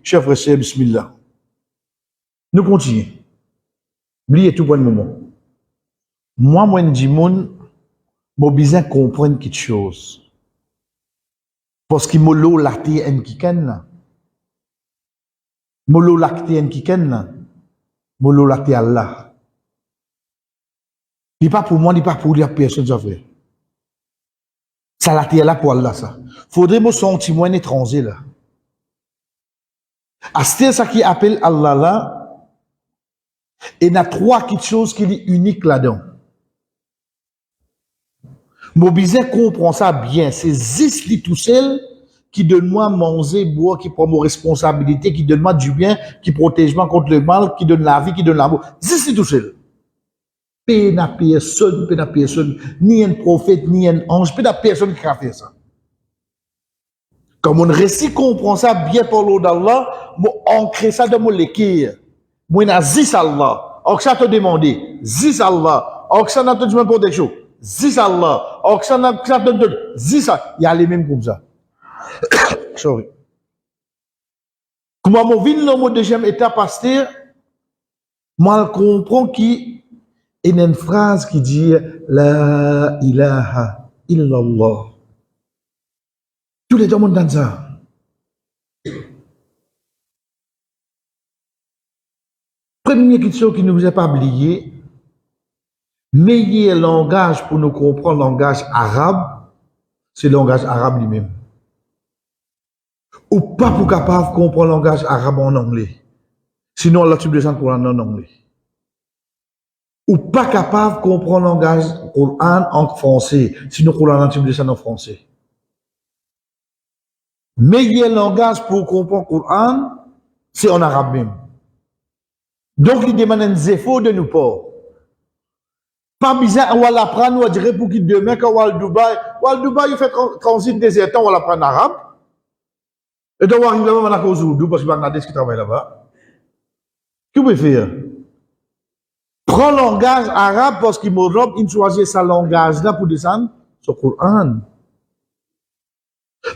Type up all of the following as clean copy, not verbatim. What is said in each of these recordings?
chers frères, c'est bismillah. Nous continuons. Oubliez tout pour le moment. Moi, je dis, j'ai besoin de comprendre quelque chose. Parce que molo lacté en kiken. Molo lacté en kiken. Molo lacté Allah. Il n'est pas pour moi, il n'est pas pour les personnes, ça fait. Ça lacté là pour Allah, ça. Faudrait me sentir moins étranger, là. À ce ça qui appelle Allah, là, il y a trois quelque chose qui est unique là-dedans. Mobiliser comprend ça bien. C'est Zis tout seul qui donne moi manger, boire, qui prend mon responsabilité, qui donne moi du bien, qui protège moi contre le mal, qui donne la vie, qui donne l'amour. Zis tout seul. Personne, ni un prophète, ni un ange, personne qui a fait ça. Comme on récit comprend ça bien par l'eau d'Allah, on crée ça dans mon l'équire. Moi, on Zis Allah. On ça te demander. Zis Allah. On ça n'a te demandé pour des choses. Zis Allah. Zis Allah. Il y a les mêmes comme ça. Sorry. Comment mon vin dans mon deuxième état pasteur, moi, je comprends qu'il y a une phrase qui dit La ilaha illallah. Tous les deux monde dans ça. Première question qui ne vous a pas oublié, meilleur langage pour nous comprendre le langage arabe, c'est le langage arabe lui-même. Ou pas pour capable de comprendre le langage arabe en anglais. Sinon, là, tu besoin de Coran en anglais. Ou pas capable de comprendre le langage Coran en français. Sinon, Coran, tu besoin en français. Meilleur langage pour comprendre le Coran, c'est en arabe même. Donc, il demande un zéfo de nous pas. Pas bizarre, on va l'apprendre, on va dire pour qu'il demain, quand on va au Dubaï, il fait transit des temps, on va l'apprendre en arabe. Et donc, on arrive là-bas, on a cause d'où, parce que Bangladesh qui travaille là-bas. Qu'est-ce que vous faire? Prends le langage arabe parce qu'il il choisit sa langage-là pour descendre sur le Coran.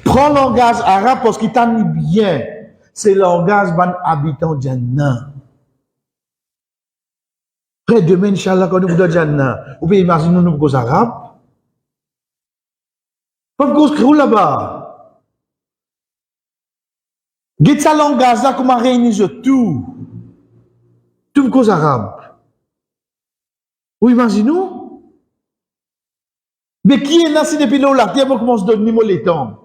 Prends le langage arabe parce qu'il t'en bien. C'est le langage d'un habitant Jannah. Après demain, Inch'Allah, quand nous sommes dans Jannah, vous pouvez imaginer nous cause arabe. Pas cause créole là-bas. Get sa langage là, comment réunir tout. Tout cause arabe. Vous imaginez? Mais qui est là si depuis là, la terre commence à donner les temps?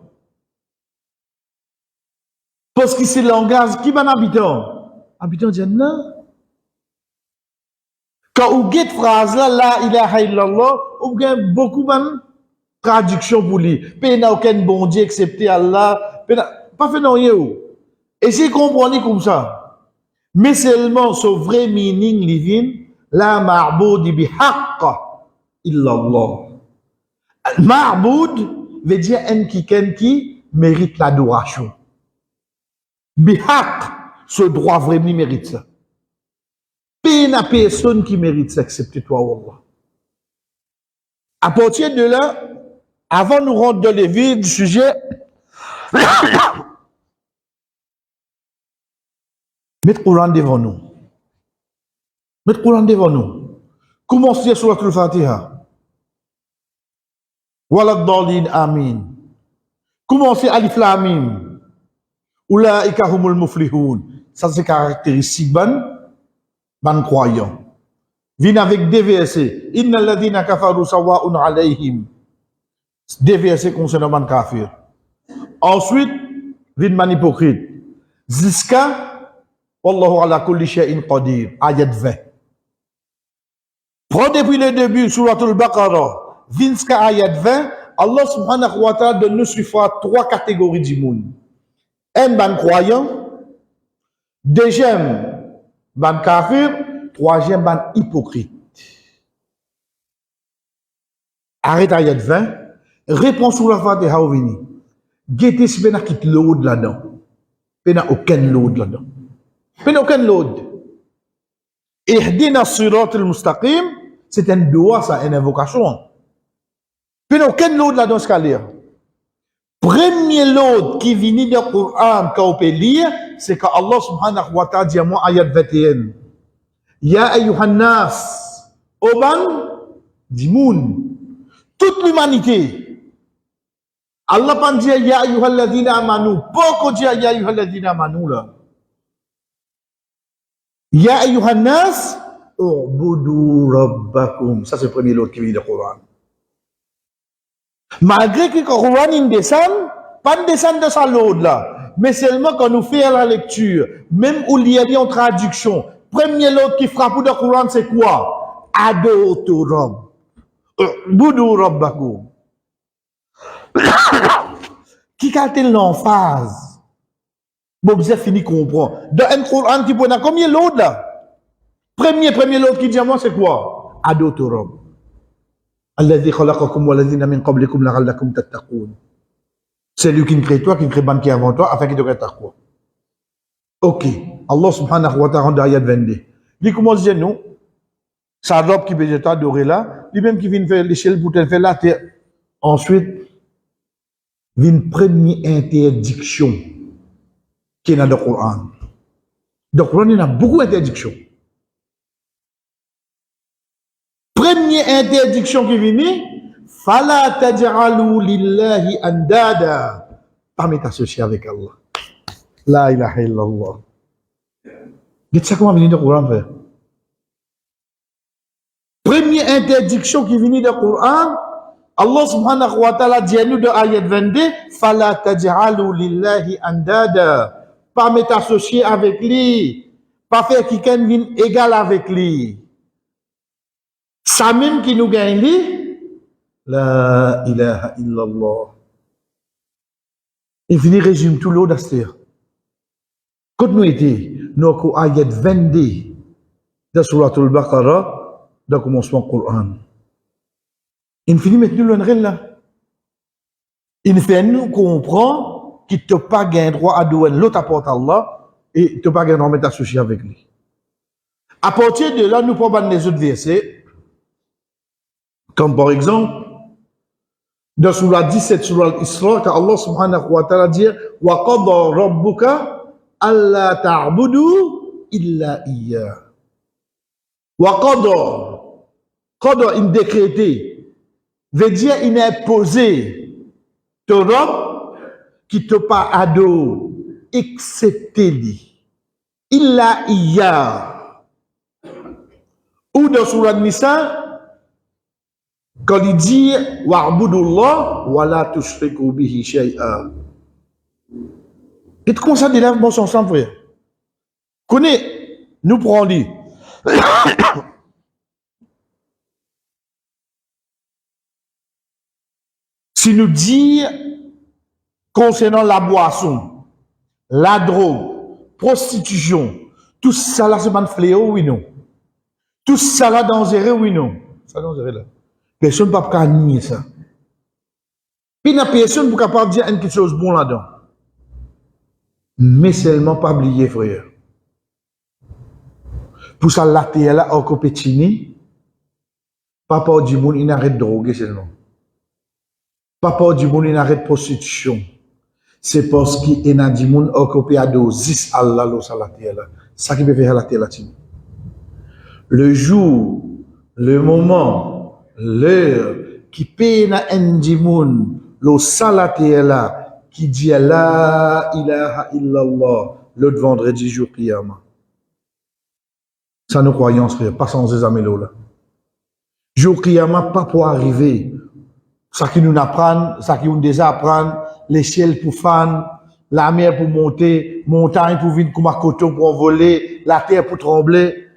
Parce que c'est le langage qui va habitant. Habitant Jannah. Quand vous avez cette phrase là, la ilaha illallah, vous avez beaucoup de traductions pour lui. Il n'y a aucun bon Dieu excepté Allah. Pas fait non rien. Essayez de comprendre comme ça. Mais seulement ce vrai meaning living, la ma'boud bihaqq illallah. Ma'boud veut dire un qui mérite l'adoration. Bihaqq, ce droit vraiment mérite ça. Il n'y a personne qui mérite ça excepté toi, Allah. À partir de là, avant de nous rendre dans les vies du sujet, mettez le Coran devant nous. Mettez le Coran devant nous. Commencez sur la Fatiha. Walad dalin amin. Commencez Alif Lam Mim. Ulaika humul muflihun. Ça c'est caractéristique ban croyant. Vient avec des versets. Inna alladhina kafaru sawa'un alayhim. Des versets concernant ban kafir. Ensuite, vient man hypocrite. Ziska, wallahu ala kulli shay'in qadir. Ayat 20. Prends depuis le début, suratul Baqarah, Vinska ayat 20, Allah subhanahu wa ta'ala donne nous trois catégories du monde. Un ban croyant, deuxième ban kafir, troisième ban hypocrite. Arrête ayat 20, réponds sur la Fatiha au vini. Guettez si ben a quitte l'aude là-dedans. Ben a aucun l'aude là-dedans. Ben a aucun l'aude. Ihdina sirat al-mustaqim, c'est un doigt, ça, une invocation. Ben a aucun l'aude là-dedans, ce qu'à lire. Premier lot qui vient dans le Coran qu'on peut lire, c'est quand Allah subhanahu wa ta'ala dit à moi, ayat 21. Ya ayyuhan nas, Oban, Dimoun, toute l'humanité. Allah pas dit ya ayyuhal ladhina amanu, pas qu'on dit ya ayyuhal ladhina amanu là. Ya ayyuhan nas, u'budu rabbakum. Ça c'est le premier lot qui vient dans le Coran. Malgré que le Coran il descend, pas descend de sa lot là, mais seulement quand nous faisons la lecture, même où il y a en traduction, premier lot qui frappe dans le Coran c'est quoi? Adotu Rabb. U'budu rabbakum. Qui a été l'emphase? Bon, vous avez fini comprendre. Dans un Coran qui prend combien l'autre là? Premier l'autre qui dit à moi c'est quoi? Adotu Rabb. Alladhi khalaqakum walladhina min qablikum la'allakum tattaqun. C'est lui qui crée toi, qui crée ban qui avant toi, afin qu'il te crée quoi? Ok. Allah subhanahu wa ta'ala dans ayat 22. Il commence à dire nous, sa robe qui peut adorer là, lui-même qui vient faire l'échelle pour faire la terre. Ensuite, vient une première interdiction qui est dans le Coran. Dans le Coran, il y a beaucoup d'interdictions. Première interdiction qui vient, Fala taj'alu lillahi andada. Pas mettre associé avec Allah. La ilaha illallah. Dites ça comment venir dans le Coran frère? Première interdiction qui vient dans le Coran, Allah subhanahu wa ta'ala dit à nous dans ayat 22, Fala taj'alu lillahi andada. Pas mettre associé avec lui. Pas faire quelqu'un vienne égal avec lui. Ça même qui nous gagne lui, la ilaha illallah. Il finit résume tout l'eau d'Astère. Quand nous étions, nous avons ayat 22 de Surat al-Baqarah, dans le commencement du Coran. Il finit maintenant le là. Il fait nous comprendre qu'il n'a pas gain droit à douane l'autre apporte Allah et tu n'as pas gain droit à mettre associé avec lui. À partir de là, nous prenons les autres versets, comme par exemple, dans Surah 17, Surah Al-Isra, quand Allah subhanahu wa ta'ala dit Wa qadha rabbuka alla ta'budu illa iyyah. Wa qadha in décrété, veut dire il a imposé ton Rabb qui te pas ado, excepté lui. Illa iyyah. Ou dans Surah Nisa, quand il dit wa'budullah wa la tushriku bihi shay'a. Et comment ça d'élève bon ensemble frère? Connais nous prenons lui. Si nous dit concernant la boisson, la drogue, prostitution, tout ça là c'est pas un fléau oui non. Tout ça là dangereux oui non. Ça dangereux là. Personne ne peut pas nier ça. Puis il n'y a personne qui est capable de dire quelque chose de bon là-dedans. Mais seulement pas oublier, frère. Pour ça, la terre là, en compétition, papa du monde, il arrête de droguer seulement. Papa du monde, il arrête de prostitution. C'est parce qu'il y a du monde occupé à dosis Allah, la terre là. Ça qui peut faire la terre là. Le jour, le moment, l'heure qui paye na endimoun lo salaté là qui dit la ilaha illallah l'autre vendredi jour qiyamah. Ça nous croyons frère, pas sans ces amélos là. Jour qiyamah pas pour arriver. Ça qui nous apprend, ça qui nous déjà apprend, l'échelle pour fan, la mer pour monter, montagne pour venir comme un coton pour voler, la terre pour trembler.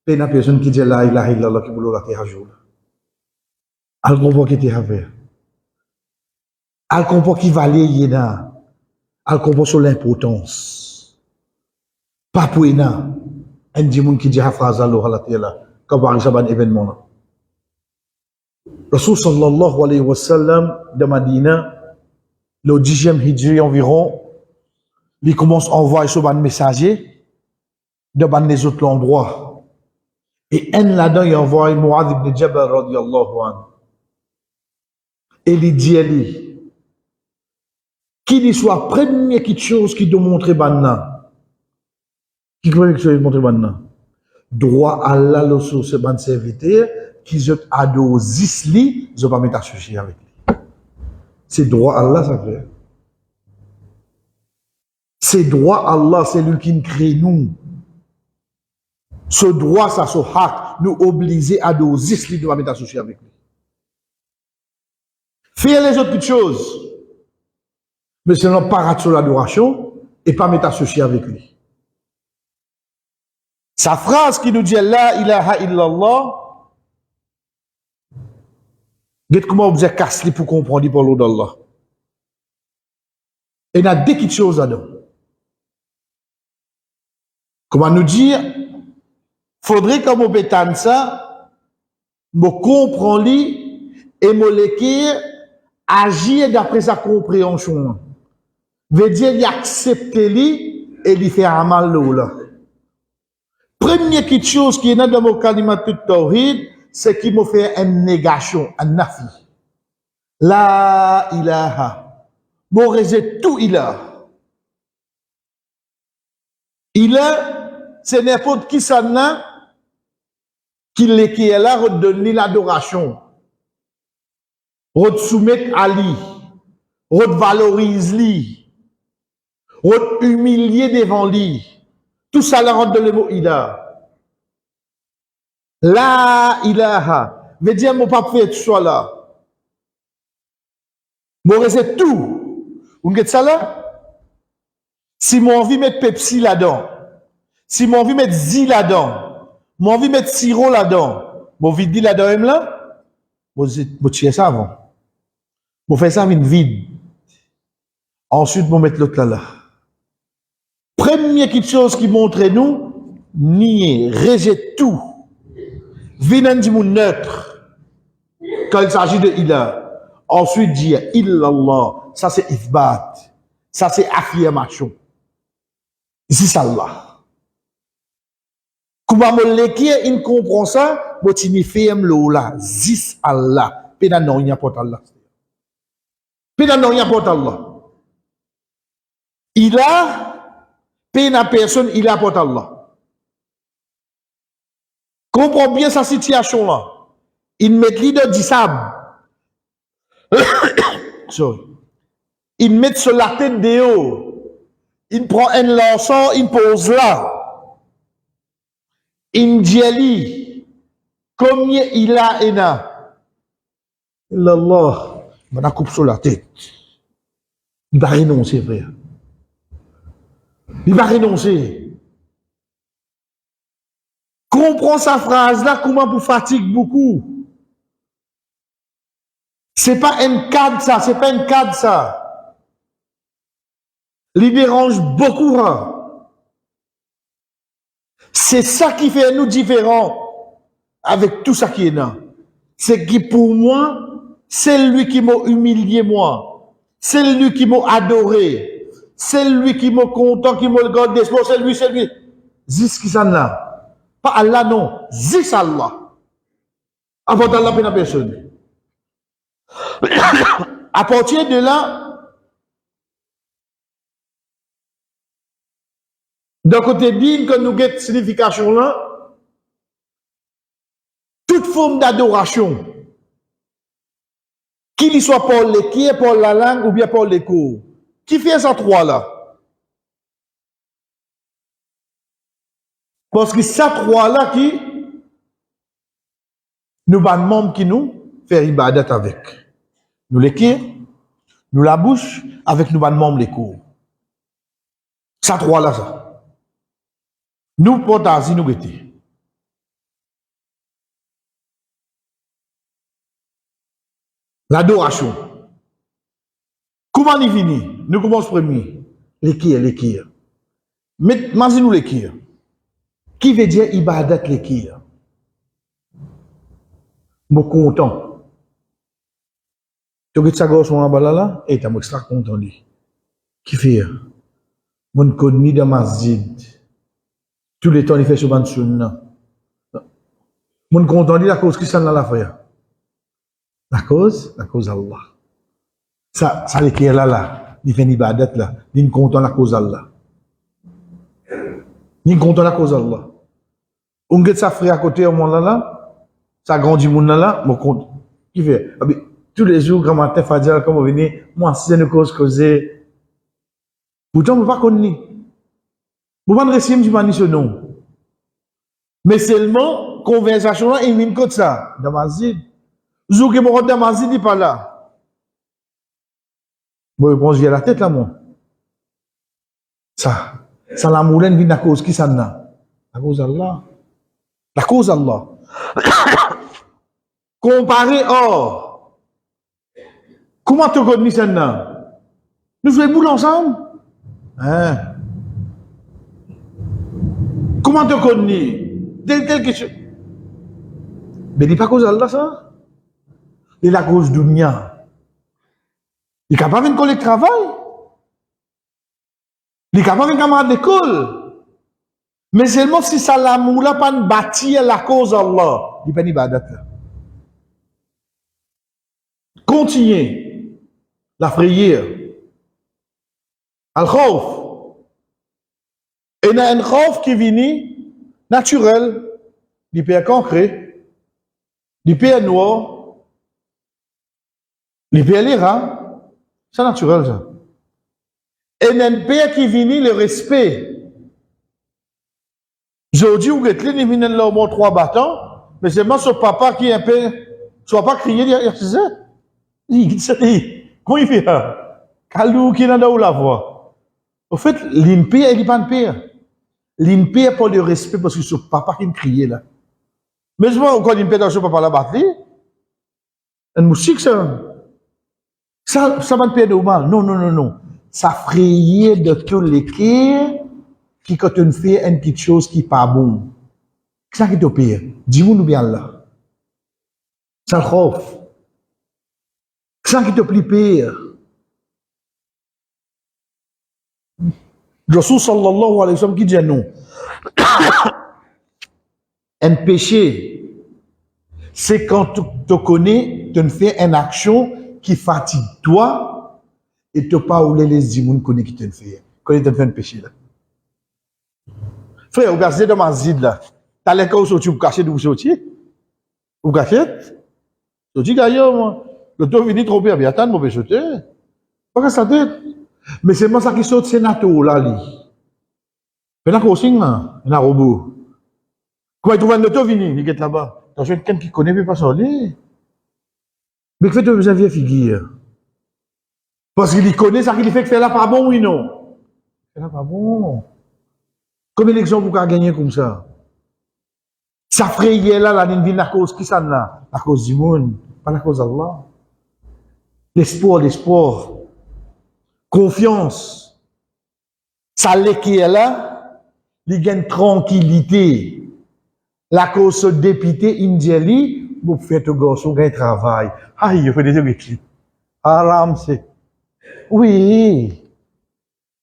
Il y a personne qui dit la ilaha illallah qui boule la terre à jour. Al comprend qui était avec. Al comprend qui valait yéna. Al comprend sur l'importance. Pas pour yéna. Un dimoun qui dit la phrase à l'eau à la terre là. Comme par exemple un événement là. Rasul sallallahu alayhi wa sallam de Madina, le 10e hijri environ, il commence à envoyer sur un messager de les autres endroits. Et un là-dedans, il envoie Mu'adh ibn Jabal radiyallahu anhu. Et il dit à lui, Qu'il y soit première quelque chose qui doit montrer banna. Qui peut montrer banna? Droit Allah le sur ce ban serviteur qui ont ado zisli, ils ont pas mettre associé avec lui. C'est droit Allah ça fait. C'est droit Allah, c'est lui qui nous crée nous. Ce droit ça ce hak nous obliger à ado zisli de pas mettre associé avec lui. Faire les autres petites choses. Mais c'est non pas sur l'adoration et pas mettre associé avec lui. Sa phrase qui nous dit La ilaha illallah, dites comment vous êtes cassé pour comprendre par l'eau d'Allah. Et il y a deux petites choses là-dedans. Comment nous dire, faudrait que vous bétane ça, me comprendre et me l'écrire, agir d'après sa compréhension. Veut dire, il accepte lui et il fait un mal là. Première petite chose qui est dans mon kalimat de tawhid, c'est qu'il me fait une négation, un nafi. La ilaha. Bon, c'est tout ilah. Ilah, c'est n'importe qui ça n'a, qui est là, redonner l'adoration. Soumettre à lui. Valorise lui. Humilier devant lui. Tout ça là rentre dans le mot ilah. La ilaha. Veut dire, mon papa fait tout ça là. Mon c'est tout. Vous voyez ça là? Si mon envie mettre Pepsi là-dedans, si mon envie mettre Zi là-dedans, mon envie mettre sirop là-dedans, mon vide là-dedans même là, mon tirer ça avant. Mon faire ça avec une vide. Ensuite, mon mettre l'autre là. Première petite chose qui montre nous, nier, rejette tout. Vinan dit mon neutre. Quand il s'agit de ilah. Ensuite dire illallah. Ça c'est ifbat. Ça c'est affirmation. Ici ça là. Comment me l'écrire, il comprend ça, moi tu ferme l'eau là. Zis Allah. Pédan non, il n'y a pas Allah. Pédan non, il n'y a pas Allah. Il a péna personne, il a pas Allah. Comprends bien sa situation là. Il met l'idée du sable. Sorry. Il met sur la tête de haut. Il prend un lançon, il pose là. Il dit, combien il a ena. Allah, il a coupe sur la tête. Il va renoncer, frère. Il va renoncer. Comprends sa phrase là, comment vous fatigue beaucoup. C'est pas un cadre ça, c'est pas un cadre ça. Il dérange beaucoup. Hein. C'est ça qui fait nous différents avec tout ça qui est là. C'est que pour moi, c'est lui qui m'a humilié moi. C'est lui qui m'a adoré. C'est lui qui m'a content, qui m'a gardé. C'est lui, c'est lui. Zis qui s'en là. Pas Allah non. Zis Allah. Avant Allah, pas personne. À partir de là, d'un côté dit que nous avons cette signification là, toute forme d'adoration, qu'il y soit pour l'équipe, pour la langue ou bien pour les cours, qui fait ça trois là? Parce que ça trois là qui nous ban membres qui nous fait ibadat avec. Nous l'équire, nous la bouche, avec nous ban membres les cours. Ça trois là ça. Nous portons nous guetter. L'adoration. Comment il finit? Nous commençons premier. L'équire. Mais nous l'équire. Qui veut dire ibadat l'équire? Je suis content. Tu as dit ça gosse en bas là et tu es extra content. Qui fait? Je connais dans masjid. Tous les temps il fait sur ban sunna. Je suis content de la cause qui s'en a la frère. La cause Allah. Ça l'équire là. il fait une ibadat là, il content la cause Allah. Il content la cause Allah. On get sa frère à côté au monde là, ça grandit monde là, mon compte. Qui fait? Tous les jours, grand matin, Fadja, comme vous venez, moi, si c'est une cause causée. Pourtant, vous ne pas connaître. Vous ne pas réussir, je ne ce nom. Mais seulement, conversation là, il vient comme ça, Damazid. Zou que mon Damazid n'est pas là. Bon, je pense j'ai la tête là, moi. Ça la moulin vient à cause qui ça n'a? À cause Allah. La cause Allah. Comparé, comment tu connais ça n'a? Nous faisons boule ensemble? Hein? Comment tu connais? Telle question. Mais il n'est pas cause Allah, ça. Il est la cause du mien. Il est capable de collègue de travail. Il est capable de camarade d'école. Mais seulement si ça l'amour là pas bâtir la cause Allah, il n'est pas ni badat là. Continuez la prière. Al-Khawf. Et il y a un khawf qui vient naturel, il peut être concret, il peut être noir, il peut être l'ira. C'est naturel ça. Et il y a un père qui vient le respect. Je dis, vous êtes là, il vient là au moins 3 bâtons, mais c'est moi ce papa qui est un peu, soit pas crier derrière ce comment il fait ça? Kalou qui n'a pas la voix. Au fait, l'impé, il n'est pas un père. L'impé pour le respect parce que ce papa qui me criait là. Mais je vois encore l'impé dans ce papa là battre. Une musique ça. Ça va te perdre au mal. Non. Ça frayait de tous les cœurs qui quand on fait une petite chose qui n'est pas bon. C'est ça qui te pire. Dis-moi nous bien là. Ça le khawf. C'est ça qui te plie pire. Rasul sallallahu alayhi wa sallam qui dit non. Un péché, c'est quand tu te connais, tu fais une action qui fatigue toi et tu pas où les dimoun connaît qui te fait. Quand tu fais un péché là. Frère, vous gardez dans ma zid là. T'as les cas où tu caches d'où sortir? Vous cachez? Tu dis d'ailleurs, moi, le temps vient trop bien, attends, mauvais sauter. Pas ça tête. Mais c'est moi ça qui saute sénateur là, lui. Mais là, qu'on signe, là, il y a un robot. Comment il trouve un auto vini, il est là-bas. Dans quelqu'un qui connaît pas ça, lui. Mais que fait de vieux figure? Parce qu'il connaît ça qu'il fait que fait là pas bon, oui, non? C'est là pas bon. Combien d'exemples vous avez gagné comme ça? Ça frayait là, la ligne la cause qui ça là? La cause du monde, pas la cause d'Allah. L'espoir. Confiance. Ça l'est qui est là, il gagne tranquillité. La cause se dépiter, indieli, vous faites au garçon un travail. Aïe, il faut des trucs. Aram, c'est. Oui.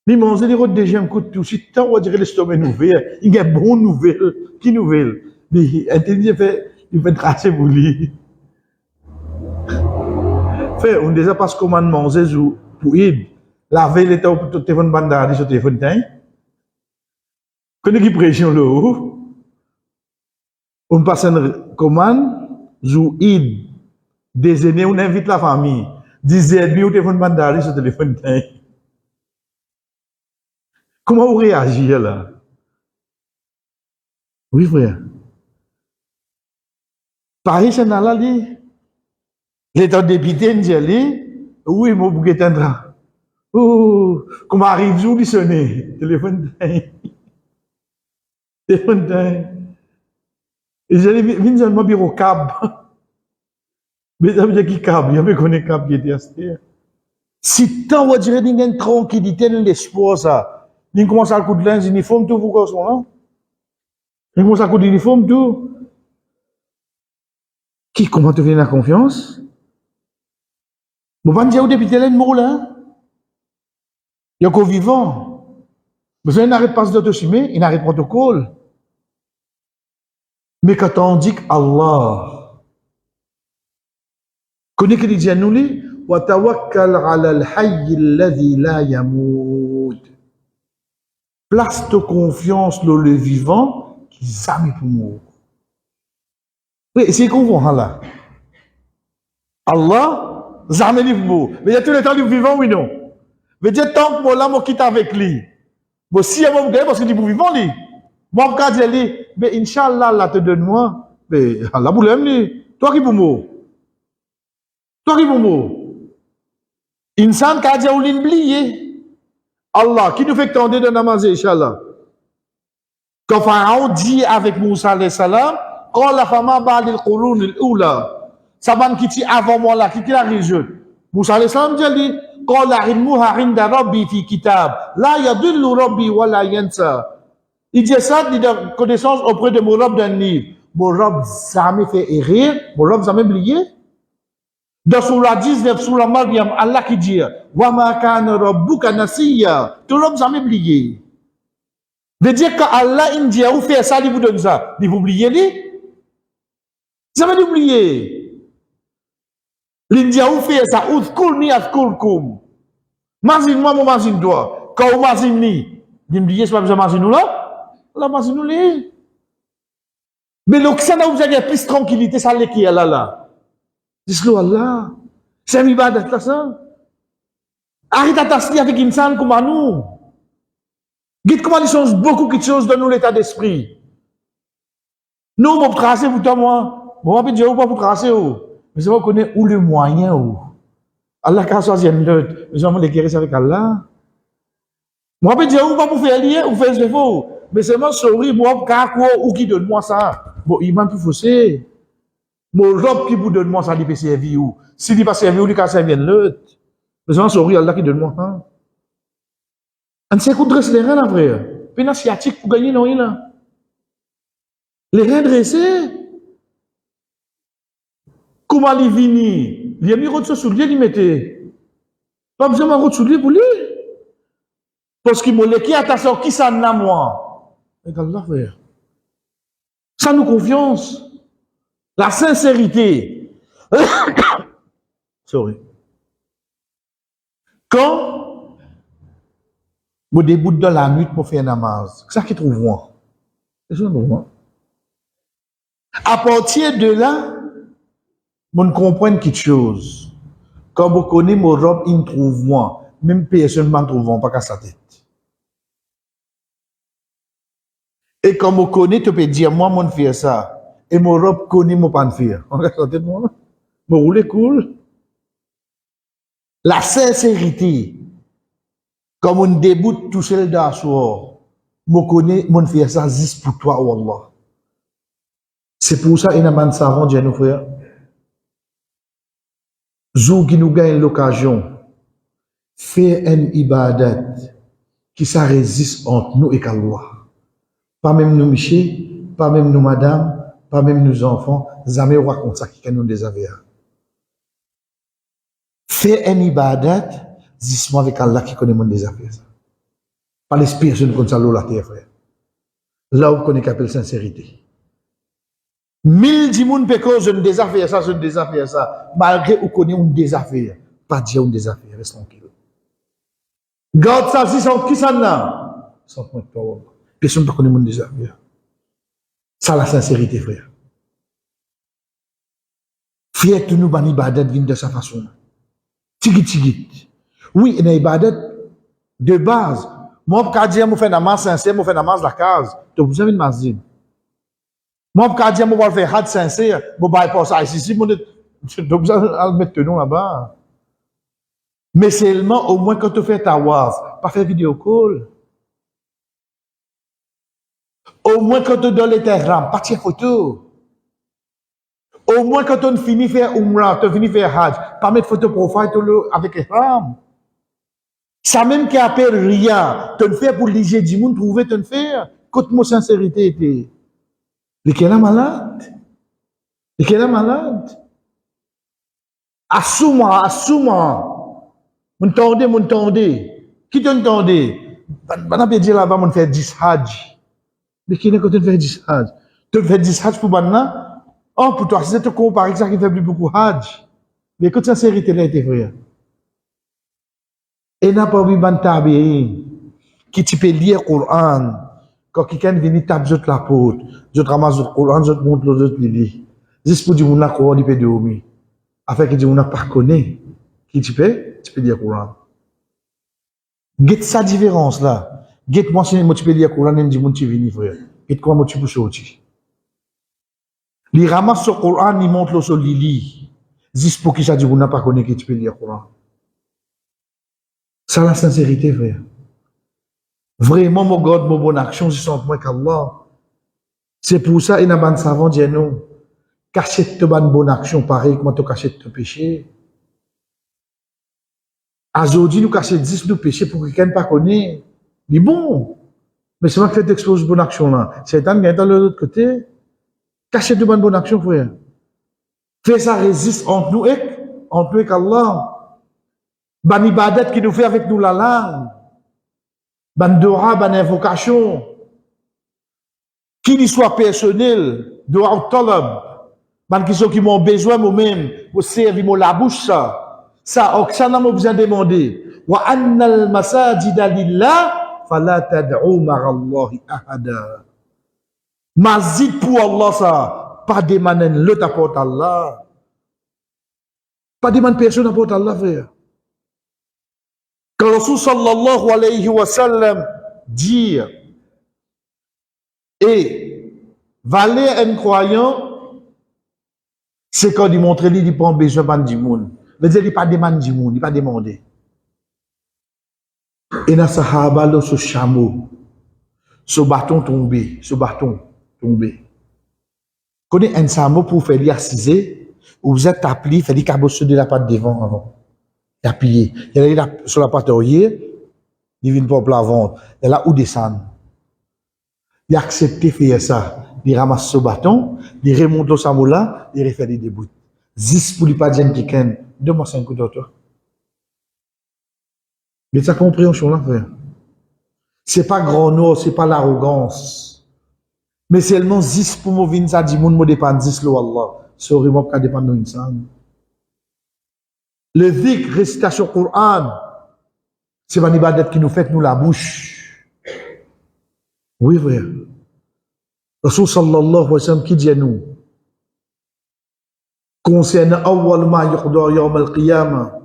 Les manger les routes déjà un coup de tout. Si tu as dire l'estomac nouvelle, il y a une bonne nouvelle. Qui nouvelle? Mais intelligent il fait tracer pour lui. Fait, on déjà passe comment manger pour Id. La veille, il était au téléphone bandari sur le téléphone teint. Connais qui pression là haut? On passe une commande, jou Id. Déjeuner, on invite la famille. 10h30 au téléphone bandari sur le téléphone teint. Comment vous réagissez là? Oui, frère. Paris, c'est là, lui. L'état député, dit, oui, mon bouquet tendra. Oh, comment arrive-vous, lui sonner? Téléphone teint. Téléphone teint. Et j'ai dit, viens dans mon bureau cab. Mais ça veut dire qui cab? Il y avait qu'on est cab qui était acheté. Si tant, on dirait qu'il y a une tranquillité, l'espoir, ça. Il commence à coup de linge, uniforme, tout, vous, garçon, hein? Il commence à coup d'uniforme, tout. Qui, comment tu viens la confiance? Vous va dire au député, là, mot, là? Il y a qu'au vivant. Vous avez un arrêt de passe d'autochimie, un arrêt de protocole. Mais quand on dit Allah, connaît que les gens nous, وَتَوَكَّلْ عَلَى الْحَيِّ الَّذِي لَا يَمُوتُ. Place de confiance dans le vivant qui jamais pour mourir. Oui, c'est qu'on voit là. Allah, jamais pour mourir. Mais il y a tout le temps du vivant, oui, non. Mais dire tant que moi là, moi quitte avec lui. Bon, si il y a mon gars, parce que tu es pour vivant, lui. Moi, quand je dis, mais Inch'Allah, là, te donne-moi. Mais Allah, vous l'aimez, lui. Toi qui pour mourir. Toi qui pour mourir. Insan, quand il y a oublié. Allah, qui nous fait tendre de namaz, Inch'Allah. Quand Pharaon dit avec Moussa alayhi salam, quand la femme a bâli le Qur'an l'oula, ça va qui dit avant moi là, qui la région. Moussa alayhi salam dit, quand la ilmuha inda rabbi fi kitab, la yadullu rabbi wa la yansa. Il dit ça, il dit connaissance auprès de mon Rabb d'un livre. Mon Rabb jamais fait errer, mon Rabb jamais oublié. Dans Surah 19, Surah Maryam, Allah qui dit, wa ma kana rabbuka nasiya, ton Rabb jamais oublié. Veut dire qu'Allah, il dit, où fait ça, il vous donne ça. Il vous oubliez, lui? Jamais oublié. Il dit, où fait ça, uzkurni azkurkum. Mazine-moi, mon mazine-toi. Quand on mazine-ni, il me dit, c'est pas besoin de mazine-nous là? La mazine-nous, lui. Mais l'Occident, vous avez plus de tranquillité, ça l'est qui est là. Dis-le Allah. C'est un ibadat là, ça. Arrête à t'asseoir avec une femme comme à nous. Dites comment il change beaucoup de choses dans nous l'état d'esprit. Nous, on va tracer pour toi, moi. Moi, je vais dire, pas pour tracer, mais ça va connaître où le moyen, Allah, quand ça vient de nous allons les guérir avec Allah. Moi, je vais dire, pas pour faire lier, ou faire ce faux. Mais c'est moi, souris, moi, ou qui donne-moi ça. Bon, il m'a plus faussé. Mon robe qui vous donne-moi ça, il peut servir où. S'il ne peut pas servir où, il peut servir l'autre. Mais c'est moi, souris, Allah qui donne-moi ça. On sait qu'on dresse les reins là, frère. Puis là, sciatique pour gagner, non, il a. Les reins dressés. Comment il vini? Il a mis route sur lui, il mettait. Pas besoin de route sur lui pour lui. Parce qu'il m'a dit, qui a ta soeur, qui ça n'a moi? Regarde là, frère. Ça nous confiance. La sincérité. Sorry. Quand je déboute dans la nuit pour faire namaz. C'est ça qui trouve moi. C'est ça trouve moi. À partir de là, on comprend quelque chose. Quand vous connaissez mon robe, il trouve moi. Même personne ne trouve pas qu'à sa tête. Et quand vous connaissez, tu peux dire, moi, mon faire ça. Et mon robe connaît, mon pas faire. On regarde sa tête, moi. Mon roule cool. La sincérité. Comme on déboute tout seul dans soir, je connais, mon faire ça juste pour toi, Wallah. C'est pour ça qu'il y a un savant, Dieu nous frères. Zou qui nous gagne l'occasion, faire un ibadat qui ça résiste entre nous et Allah. Pas même nous, Miché, pas même nous, madame, pas même nos enfants, jamais on raconte ça qui nous des affaires. Faire un ibadat, dis-moi avec Allah qui connaît mon des affaires. Pas l'esprit, je ne connais pas la terre, frère. Là où on connaît qu'appelle sincérité. 1000 dimoun peut cause une désaffaire, ça, une désaffaire, ça. Malgré où connaît une désaffaire. Pas dire une désaffaire, reste tranquille. Garde ça, si c'est qui ça n'a? Sans point de parole. Personne ne connaît mon désaffaire. Ça, la sincérité, frère. Fier de nous, ban ibadat vient de sa façon. Tigit. Oui, une ibadat de base. Moi, quand je dis, je fais namaz sincère, je fais namaz la case. Tu vous avez une masjid. Moi, quand je dis, je vais faire had sincère, je vais pas ça ici, je vais mettre ton nom là-bas. Mais seulement, au moins, quand tu fais ta waz, pas faire vidéo call. Au moins, quand tu donnes les terrains, pas tirer photo. Au moins, quand on finit faire umrah, tu finis faire hajj, pas mettre photo profile avec ihram. Ça même qui appelle rien, tu le fais pour liger du monde, trouver, tu le fais. Côte mon sincérité était. Lequel est malade? Lequel est malade? Assouma. Mon tendez. Qui te tendez? On peut dire là-bas, on fait 10 hajj. Mais qui n'est quand tu fais 10 hajj? Tu fais 10 hajj pour maintenant? Oh, pour toi, c'est te comparer que ça qui fait plus beaucoup hajj. Mais écoute, sincérité là, était vrai. Et n'a pas vu ban tabi qui tu peux lire le Coran. Quand quelqu'un vient taper sur la porte, je ramasse le Coran, je montre l'autre lit. Juste pour dire qu'on a Coran, il peut dormir. Afin que on n'a pas connu qui tu peux lire le Coran. Get sa différence là. Get moi si moi tu peux lire le Coran, et dis mon tu viens frère. Get quoi moi tu peux sortir. Il ramasse le Coran, il montre le sur lit. Juste pour qu'il ça dit on n'a pas connu qui tu peux lire le Coran. Ça la sincérité frère. Vraiment, mon God, mon bonne action, je sens moins qu'Allah. C'est pour ça, il y a un savant dit non, cachette ta bonne action, pareil, comment tu cachettes ton péché. Aujourd'hui, nous cachons 10 de péché pour que quelqu'un ne pas connaît. Il est bon. Mais c'est moi qui fais d'exploser bonne action là. C'est un gars dans l'autre côté. Cachette ta bonne action, frère. Fais ça résiste entre nous et Allah. Ban ibadat qui nous fait avec nous la langue. Ban dora, ban invocation, qui n'y soit personnel, dora ou talab, ban qui sont qui m'ont besoin moi-même, pour servir mon la bouche ça n'a pas besoin de demander. Wa anna al-masajida lillah, fala tad'u ma'allahi ahada. Mazid pour Allah ça, pas demander le t'apporte Allah. Pas demander personne apporte Allah, frère. Quand Rasul sallallahu alayhi wa sallam dit et valer un croyant, c'est quand il montre lui, il prend besoin du monde. Mais il n'est pas demandé du monde, il n'est pas demandé. Et dans Sahaba, là, ce chameau, ce bâton tombé. Connais un chameau pour faire l'assiser, ou vous êtes appelé, il fait des cabosses de la patte devant avant. Il a pillé. Il est là sur la patte arrière, il vient pour la vente. Il est là où descendre. Il a accepté de faire ça. Il ramasse ce bâton, il remonte le chameau là, il refait des débouts. 10 pour lui pas dire quelqu'un, donne-moi 5 coups d'autre. Mais sa compréhension là, frère. C'est pas grand nom, c'est pas l'arrogance. Mais seulement 10 pour moi venir ça dit moun mo dépend 10 lo Allah. Sorry moi pas dépendre d'une sang. Le dhikr, récitation Coran, c'est une ibadat qui nous fait nous la bouche. Oui, frère. Rasul sallallahu alayhi wa sallam qui dit à nous, concernant awwal ma yuqda yawm al-qiyamah,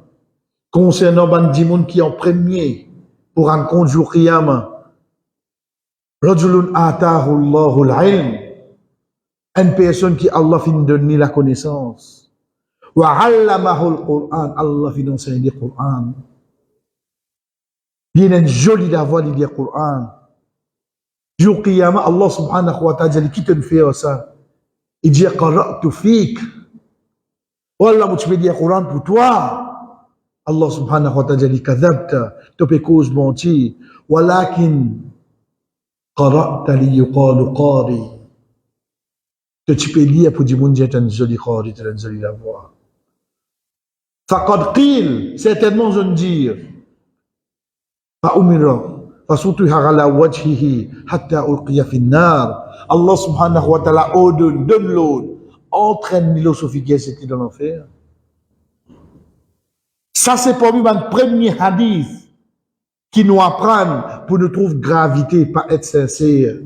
concernant ban dimoun qui est en premier pour rendre compte jour qiyamah, rajulun atahu Allahu al-ilm, une personne qui Allah fin donner la connaissance. وعلمه القرآن الله في نص عندي القرآن bien joli d'avoir lu le Coran jour qiyamah Allah subhanahu wa ta'ala qui te fait ça il dit qara'tu fik wallah tu peux lire le Coran pour toi Allah subhanahu wa ta'ala dit kadhabta tu peux cause mentir walakin qara'ta li yuqalu qari que tu peux lire pour dire mon Dieu t'es un joli qari t'es un joli d'avoir فقد قيل certainement je ne dis فأمر فصوتها على وجهه حتى ألقي في النار Allah subhanahu wa ta'ala ordonne donne l'ordre entraîne philosophie qui est dans l'enfer. Ça c'est pour moi un premier hadith qui nous apprend pour nous trouver gravité pas être sincère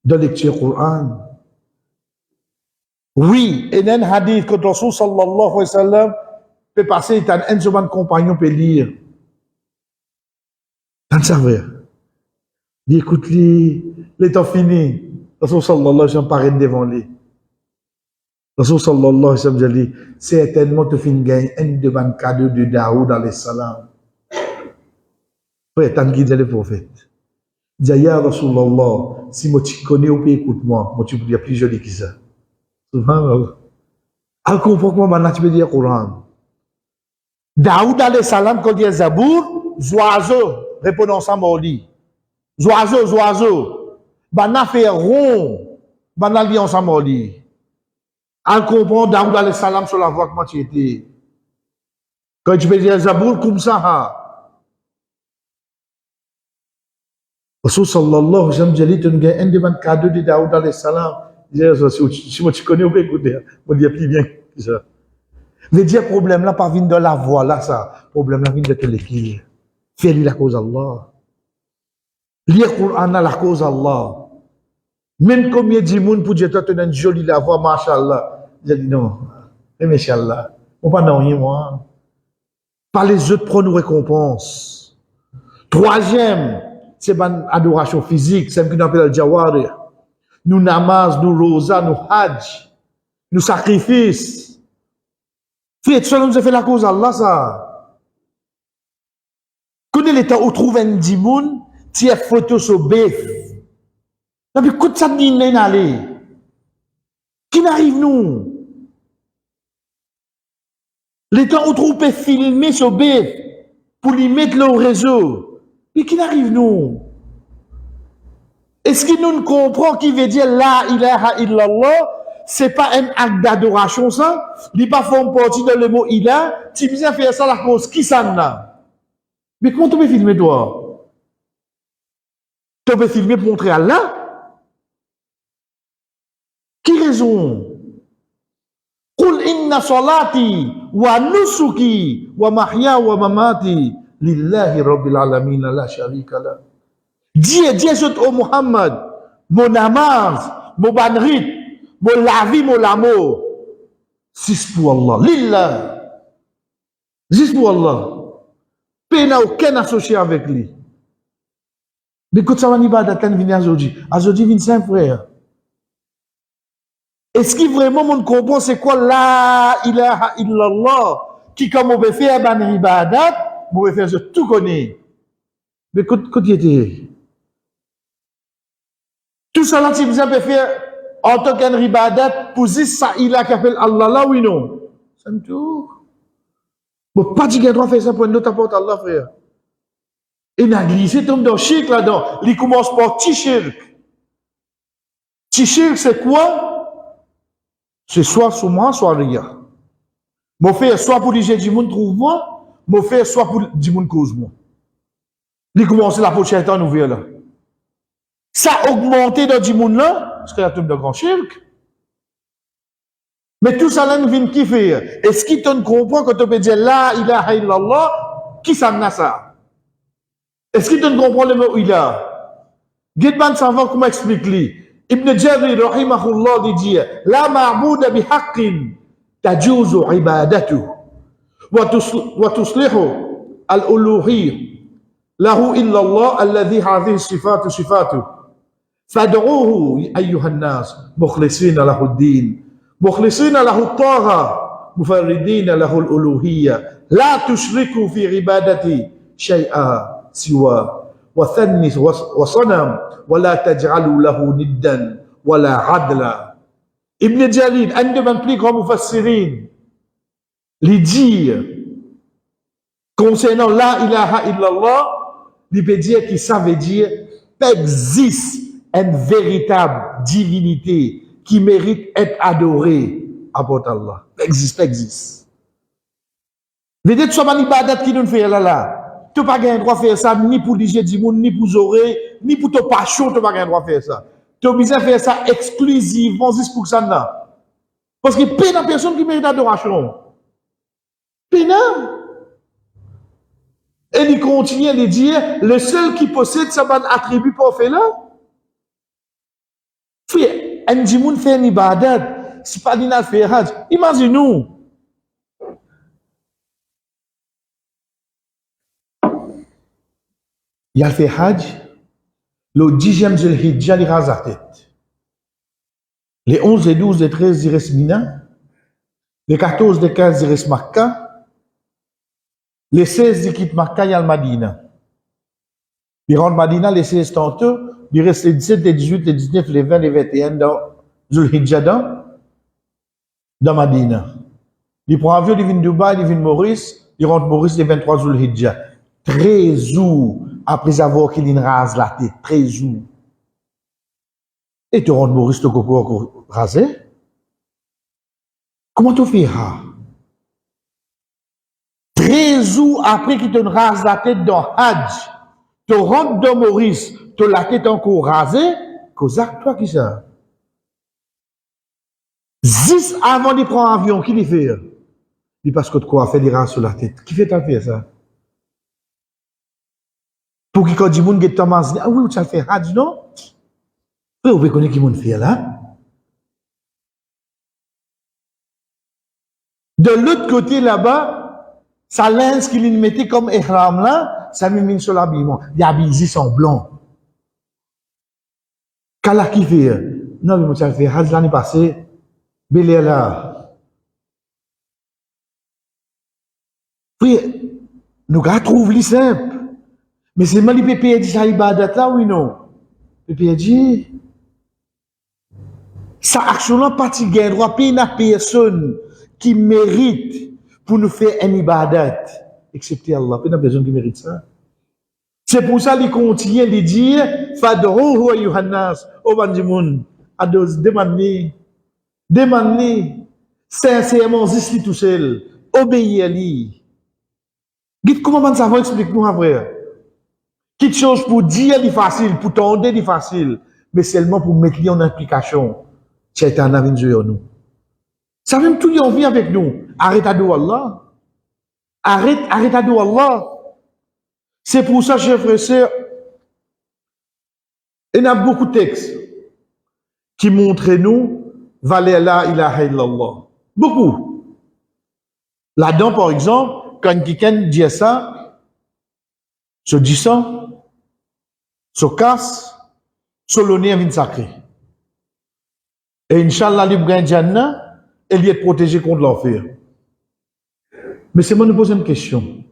de lecture Coran. Oui, et dans un hadith que Rasul sallallahu alayhi wa sallam peut passer, il un seul compagnon peut lire. Dans sa vrai. Il écoute, les temps fini. Rasul sallallahu alayhi wa sallam paraît devant lui. Rasul sallallahu alayhi wa sallam dit, certainement tu finis gagner un de ban cadeau de Daoud alayhi salam. Frère, tant qu'il dit le prophète. Il dit, ya Rasulallah, si moi tu connais ou pas écoute-moi, moi tu peux dire plus joli que ça. Subhanallah. Al comprend comment maintenant tu peux dire Coran. Daoud alayhi salam quand il dit Zabour, oiseau, répondons ensemble au lit. Oiseau. Bana fait rond, bana dit ensemble au lit. Al comprend Daoud alayhi salam sur la voie comment tu étais. Quand tu peux dire Zabour comme ça. Rasul sallallahu alayhi wa sallam dit tu as un des cadeaux de Daoud alayhi salam. Si moi tu connais, on peut écouter. On dit plus bien que ça. Veut dire problème là pas vient de la voix là ça. Problème là vient de te l'écrire. Fais la cause Allah. Lire Coran à la cause Allah. Même combien de monde pour dire toi tu as une jolie la voix machallah. J'ai dit non. Mais machallah. On pas non rien moi. Pas les autres prendre nos récompenses. Troisième, c'est une adoration physique, c'est ce qu'on appelle le jawari. Nous namaz, nous rosa, nous hajj, nous sacrifices. Fait, ça nous a fait la cause Allah, ça. Quand l'État où trouve un dimoun, tu as photo sur bœuf. Et puis, quand ça dit, n'est allé. Qui n'arrive nous? L'État où trouve peut filmer sur bœuf pour lui mettre le réseau. Et qui n'arrive nous? Est-ce que nous comprenons qui veut dire la ilaha illallah? C'est pas un acte d'adoration, ça. Il n'est pas fait partie de le mot ilah. Tu viens faire ça la cause. Qui ça n'a? Mais comment tu peux filmer toi? Tu peux filmer pour montrer Allah? Qui raison? Qul inna salati wa nusuki wa mahya wa mamati lillahi rabbil alamin la sharika la. Dis au Muhammad, mon namaz, mon banrit, mon lavi, mon l'amour, c'est pour Allah. Lillah. Juste pour Allah. Pays n'a aucun associé avec lui. Mais quand ça va n'y pas d'attendre venir à Zodi. À Zodi vient cinq frères. Est-ce qu'il vraiment on comprend c'est quoi la ilaha illallah qui comme on peut faire ban ibadat, on peut faire ce tout connaît. Mais quand il était tout ça là, tu peux faire en tant qu'un ribadat pour dire ça, il a qui appelle Allah là, oui, non. Ça me tout. Bon, pas dire qu'il doit faire ça pour une autre apporte Allah, frère. Il a glissé, tombe dans le shirk là-dedans. Il commence par T-shirk. T-shirk, c'est quoi? C'est soit sur moi, soit rien. Mon frère, soit pour dire du monde trouve moi, mon frère, soit pour dire monde cause moi. Il commence la pochette en ouvert là. Ça a augmenté dans du monde là, parce qu'il y a tout de grand shirk. Mais tout ça là, nous vient qui faire? Est-ce qu'il te comprend quand on peut dire la ilaha illallah, qui ça n'a ça? Est-ce qu'il te comprend le mot ilah? Gidman savant comment explique-lui. Ibn Jarir, rahimahullah, dit la ma'bouda bihaqqin tajuzu ibadatu wa tuslihu al-uluhiyya lahu illallah alladhi hadhihi sifatu. فادعوه أيها الناس مخلصين له الدين مخلصين له الطاعة مفردين له الألوهية لا تشركوا في عبادتي شيئا سوى وثني وصنم ولا تجعلوا له ندا ولا عدلا. Ibn Jarir, un des plus grands mufassirin, lui dit concernant la ilaha illallah, il peut dire que ça veut dire existe une véritable divinité qui mérite d'être adorée à part Allah. Existe. Vous dites, ce n'est pas une ibadat qui nous fait là. Tu n'as pas le droit de faire ça, ni pour dire du monde, ni pour oreilles, ni pour ton passion, tu n'as pas le droit de faire ça. Tu es obligé de faire ça exclusivement juste pour ça. Parce que il y a personne qui mérite d'adoration. Il Et il continue à dire, le seul qui possède ce attribut pour faire là, un djimoun fait une ibadat, c'est pas d'une affaire hajj. Imaginez-nous. Il a fait hajj, le 10e Zulhijja, il rase la tête. Les 11 et 12 et 13, il reste Mina. Les 14 et 15, il reste Makkah. Les 16, il quitte Makkah, il y a le Madina. Il rentre Madina, les 16 tantôt. Il reste les 17, les 18, les 19, les 20, les 21 dans Zulhijja, dans Madina. Il prend un avion, il vient de Dubaï, il vient de Maurice, il rentre Maurice les 23 Zulhijja. 13 jours après avoir qu'il rase la tête, 13 jours. Et tu rentres Maurice, tu peux encore raser? Comment tu fais ça? 13 jours après qu'il te rase la tête dans Hajj, tu rentres dans Maurice, tu as la tête encore rasée, Kozak, toi qui ça? 10 avant de prendre un avion, qui l'y fait? dit parce que de quoi faire des rats sur la tête. Qui fait ta faire ça? Pour qui quand dit moun get Thomas, ah oui, tu as fait Hajj, non? Oui, on peut connaître qui moun fait là. De l'autre côté là-bas, sa linge qu'il mettait comme ihram là, ça me mine sur l'habillement. Il habillé son blanc. Kala qui fait? Non, mais tu as fait Hajj l'année passée, belé là. Oui, nous gars trouvent li simple. Mais c'est mal les pépé dit ça ibadat là, oui non? Pépé dit, sa action là parti gain droit payer na personne qui mérite pour nous faire un ibadat, excepté Allah. Il n'y a personne qui mérite ça. C'est pour ça qu'il continue de dire, Fadrouhu ayyuhannas, au bandimoun, à demander, sincèrement, juste tout seul, obéir à lui. Dites comment ça va expliquer nous après. Quelque chose pour dire est facile, pour tendre est facile, mais seulement pour mettre en application. C'est un avenir nous. Ça même tout en vie avec nous. Arrête à dos Allah. Arrête à dos Allah. C'est pour ça, chers frères et sœurs, il y a beaucoup de textes qui montrent nous, valeur la ilaha illallah. Beaucoup. Là-dedans, par exemple, quand quelqu'un dit ça, se dit ça, se casse, se l'honneur vient sacré. Et Inch'Allah, il gagne Jannah, il est protégé contre l'enfer. Mais c'est moi nous poser une question.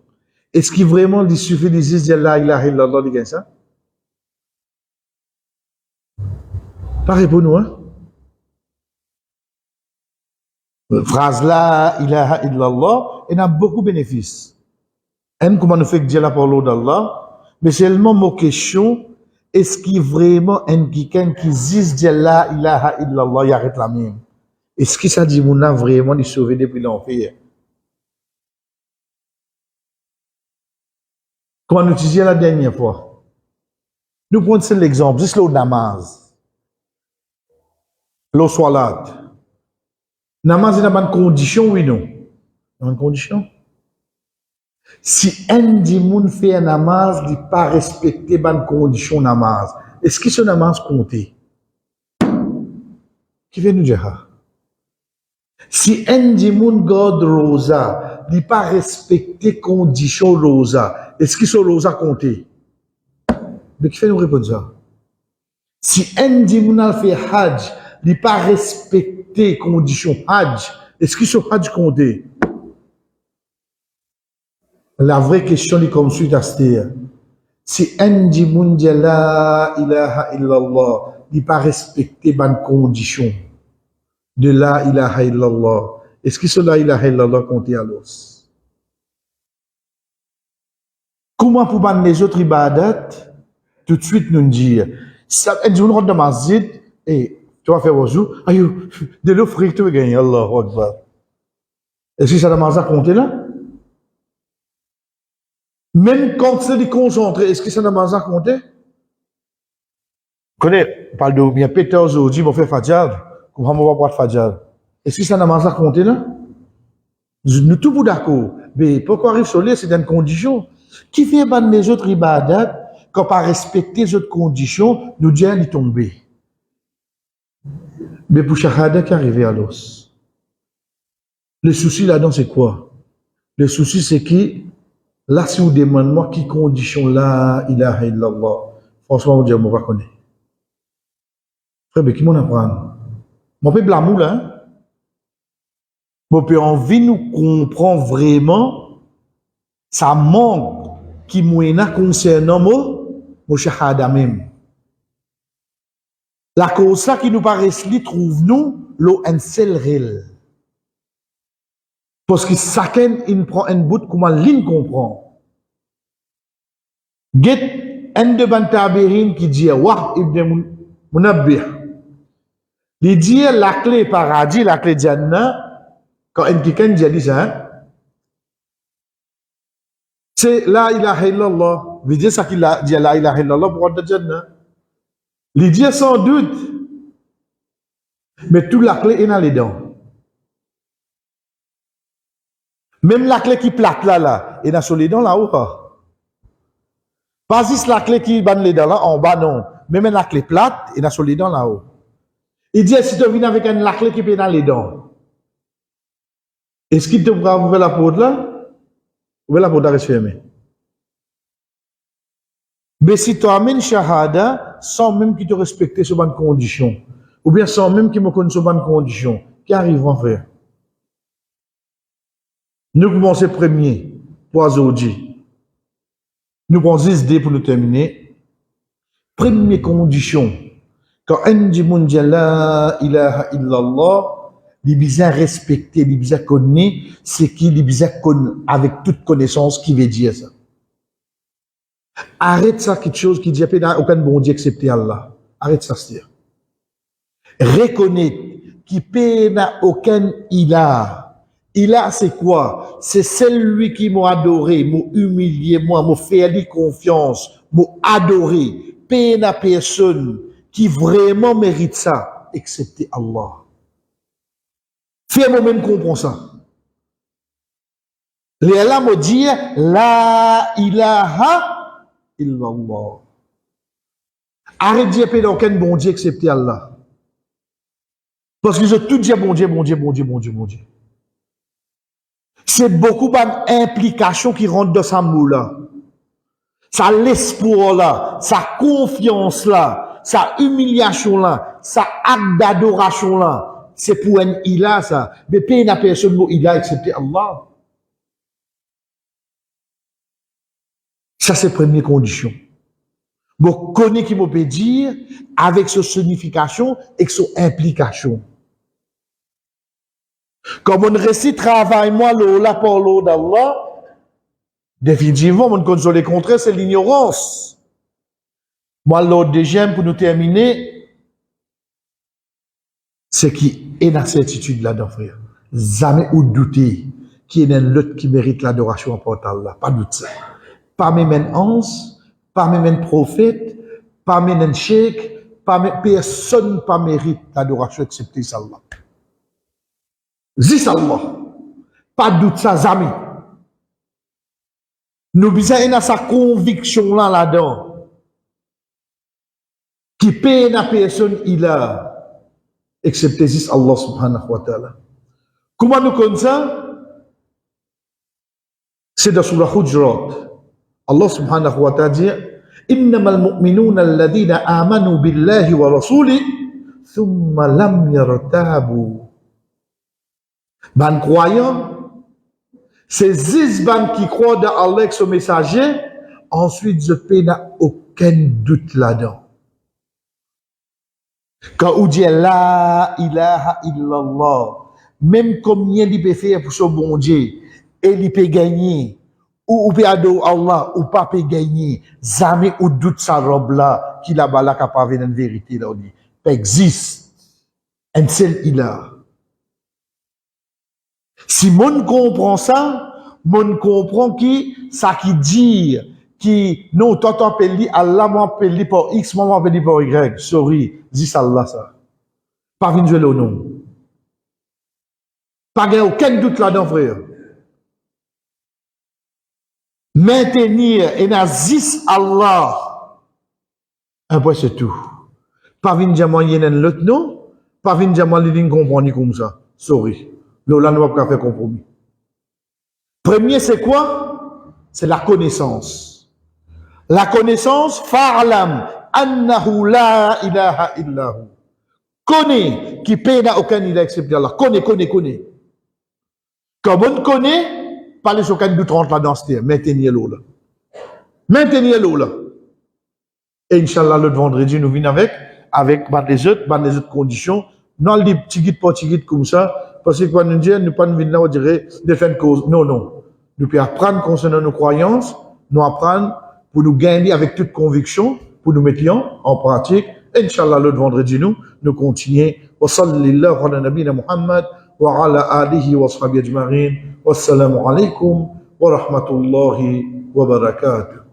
Est-ce qu'il vraiment il suffit de dire la ilaha illallah de ça? Pas répondre, hein? La phrase la ilaha illallah, elle a beaucoup de bénéfices. Aime comment nous fait dire la parole d'Allah, mais seulement ma question, est-ce qu'il vraiment un quelqu'un qui dit la ilaha illallah, il arrête la même? Est-ce que ça dit mon a vraiment de sauver depuis l'enfer? Comment nous disons la dernière fois? Nous prenons l'exemple, juste le namaz. Le salat. Namaz est dans une condition, oui, non? Dans une condition? Si un dit moun fait un namaz, il n'a pas respecté une condition namaz, est-ce que ce namaz compte? Qui veut nous dire ça? Si un dit moun garde rosa, il n'a pas respecté condition rosa, est-ce que ce rosa compte? Mais qui fait nous répondre ça? Si un dit moun a fait hajj, il n'a pas respecté condition hajj, est-ce que ce hajj compte? La vraie question est comme suit à ce si un dit moun dit la ilaha illallah, il n'a pas respecté bonne condition de la ilaha illallah, est-ce que ce la ilaha illallah compte à l'os? Comment pour ban les autres ibadat, tout de suite nous dire, ça un dit on rentre dans ma masjid et tu vas faire wazou, ayou, de l'eau frite tu veux gagner, Allahu Akbar. Est-ce que ça namaz a compté là? Même quand c'est concentré, est-ce que ça namaz a compté? Connais, on parle de bien péter aujourd'hui, on fait fajr, comment on va voir fajr? Est-ce que ça namaz a compté là? Nous tous d'accord, mais pourquoi arrive sur c'est dans une condition qui fait ban les autres ibadat, quand pas respecter les autres conditions, nous disons d'y tomber. Mais pour shahada qui arrive à l'os. Le souci là-dedans, c'est quoi? Le souci, c'est que, là, si vous demandez moi qui condition là, ilaha illallah, franchement, vous dites, moi, je ne connais pas. Frère, mais qui m'en apprend? Moi, je peux blâmer là. Hein? Moi, je peux envie nous comprendre vraiment, ça manque qui m'a concernant mon shahada même. La cause ça qui nous paraît li trouve nous l'eau un seul réel. Parce que chacun il prend un bout comment l'in comprend. Get un de bantabirin qui dit Wah ibn Munabbih. Il dit la clé paradis, la clé Jannah, quand un quelqu'un dit ça, hein? C'est la ilaha illallah. Il dit ça qu'il a dit la ilaha illallah pour rentrer dans Jannah. Il dit sans doute. Mais toute la clé est dans les dents. Même la clé qui plate là, et dans les dents là-haut, pas. Pas juste la clé qui banne les dents là, en bas, non. Même la clé plate, et dans les dents là-haut. Il dit, si tu viens avec la clé qui peut dans les dents, est-ce qu'il te prend ouvrir la porte là? Ouvrir la porte là, reste fermée. Mais si tu amènes shahada, sans même qu'il te respecte sur bonnes conditions, ou bien sans même qu'il me connaisse sur bonnes conditions, qui arrive à faire? Nous commençons premier, pour aujourd'hui. Nous prenons 10 dés pour nous terminer. Première condition, quand un dit mon Dieu la ilaha illallah, il besoin respecter, il besoin connaître, c'est qu'il besoin connaître avec toute connaissance qui veut dire ça. Arrête ça quelque chose qui dit aucun bon Dieu excepté Allah. Arrête ça, c'est dire. Reconnaître qu'il n'a aucun ilah. Ilah, c'est quoi? C'est celui qui m'a adoré, m'a humilié, moi, m'a fait confiance, m'a adoré. Paix n'a personne qui vraiment mérite ça, excepté Allah. Fais-moi même comprendre ça. Les Allah me dit, la ilaha illallah. Arrête de dire qu'il n'y a aucun bon Dieu excepté Allah. Parce qu'ils ont tout dit bon Dieu, bon Dieu, bon Dieu, bon Dieu, bon Dieu. C'est beaucoup d'implications qui rentrent dans ce mot-là. Ça l'espoir là, sa confiance là, sa humiliation là, sa acte d'adoration là. C'est pour un ilah ça. Mais pas une personne pour ilah excepté Allah. Ça c'est la première condition. Vous connaissez qui peut dire avec sa signification et son implication. Comme on récite travail moi là pour l'eau d'Allah, définitivement, on connaît les contraires, c'est l'ignorance. Moi, l'autre deuxième, pour nous terminer, c'est qui est la certitude là-dedans, frère. Jamais ou douter qu'il y a l'autre qui mérite l'adoration en portal là. Pas doute ça. Pas même un ange, pas même un prophète, pas même un cheikh, pas même personne pas mérite l'adoration excepté Allah. Zis Allah. Pas doute ça, jamais. Nous besoin de sa conviction là-dedans. Qui paye la personne il a, excepté Zis Allah subhanahu wa ta'ala. Comment nous connaissons ça? C'est dans Surah Hujurat. Allah subhanahu wa ta'ala dit إنما المؤمنون الذين آمنوا بالله ورسوله ثم لم يرتابوا. Ben croyant, c'est 10 ban qui croient dans Allah et son messager, ensuite je n'a aucun doute là-dedans. Quand on dit la ilaha illallah, même combien il peut faire pour son bon Dieu, et il peut gagner, ou peut adorer Allah, ou pas peut gagner, jamais ou doute sa robe là, qui là-bas là capable d'une vérité là, on dit, ça existe, un seul ilah. Si mon comprend ça, mon comprend qui, ça qui dit, qui, non, toi, appelle Allah, moi, appelle par X, moi, appelle par Y. Sorry, dis Allah, ça. Pas venir jouer le nom. Pas gagner aucun doute là-dedans, frère. Maintenir et nazis Allah. Un point, c'est tout. Pas venir dire moi, il y a l'autre nom. Pas venir dire moi, il comprend comme ça. Sorry. Là, nous ne pouvons pas faire compromis. Premier, c'est quoi? C'est la connaissance. La connaissance, fa'lam, annahu la ilaha illahu. Connais, qui paie n'a aucun ilah excepté Allah. Connais. Comme on connaît, parlez sur aucun doute rentre là-dedans, c'est maintenez l'eau là. Maintenez l'eau là. Et Inch'Allah, le vendredi, nous venons avec les autres conditions. Non, les petits guides, pas petits guides comme ça. Parce que quand nous disons, nous pas nous venir là, on dirait, de faire une cause. Non. Nous pouvons apprendre concernant nos croyances, nous apprendre pour nous gagner avec toute conviction, pour nous mettre en pratique. Inch'Allah, le vendredi, nous continuons. Wa sallallahu ala nabina Muhammad, wa ala alihi wa sahbihi ajma'in. Wassalamu alaikum wa rahmatullahi wa barakatuh.